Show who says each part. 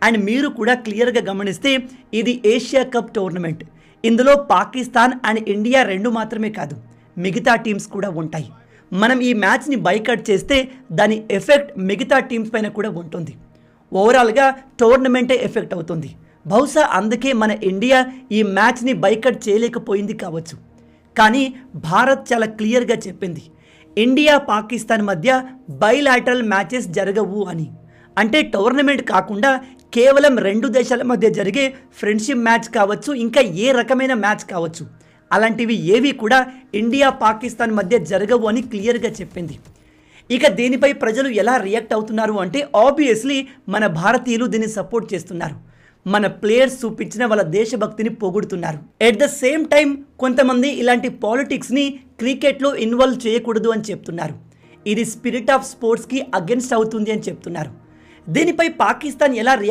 Speaker 1: And మీరు కూడా క్లియర్గా గమనిస్తే ఇది ఏషియా కప్ టోర్నమెంట్. ఇందులో పాకిస్తాన్ అండ్ ఇండియా రెండు మాత్రమే కాదు, మిగతా టీమ్స్ కూడా ఉంటాయి. మనం ఈ మ్యాచ్ని బైకట్ చేస్తే దాని ఎఫెక్ట్ మిగతా టీమ్స్ పైన కూడా ఉంటుంది. ఓవరాల్గా టోర్నమెంటే ఎఫెక్ట్ అవుతుంది. బహుశా అందుకే మన ఇండియా ఈ మ్యాచ్ని బైకట్ చేయలేకపోయింది కావచ్చు. కానీ భారత్ చాలా క్లియర్గా చెప్పింది, ఇండియా పాకిస్తాన్ మధ్య బైలాటరల్ మ్యాచెస్ జరగవు అని. అంటే టోర్నమెంట్ కాకుండా కేవలం రెండు దేశాల మధ్య జరిగే ఫ్రెండ్షిప్ మ్యాచ్ కావచ్చు, ఇంకా ఏ రకమైన మ్యాచ్ కావచ్చు, అలాంటివి ఏవి కూడా ఇండియా పాకిస్తాన్ మధ్య జరగవు అని క్లియర్గా చెప్పింది. ఇక దీనిపై ప్రజలు ఎలా రియాక్ట్ అవుతున్నారు అంటే ఆబ్వియస్లీ మన భారతీయులు దీన్ని సపోర్ట్ చేస్తున్నారు. మన ప్లేయర్స్ చూపించిన వాళ్ళ దేశభక్తిని పొగుడుతున్నారు. ఎట్ ద సేమ్ టైం కొంతమంది ఇలాంటి పాలిటిక్స్ని క్రికెట్లో ఇన్వాల్వ్ చేయకూడదు అని చెప్తున్నారు. ఇది స్పిరిట్ ఆఫ్ స్పోర్ట్స్కి అగెన్స్ట్ అవుతుంది అని చెప్తున్నారు. దీనిపై పాకిస్తాన్ ఎలా రియాక్ట్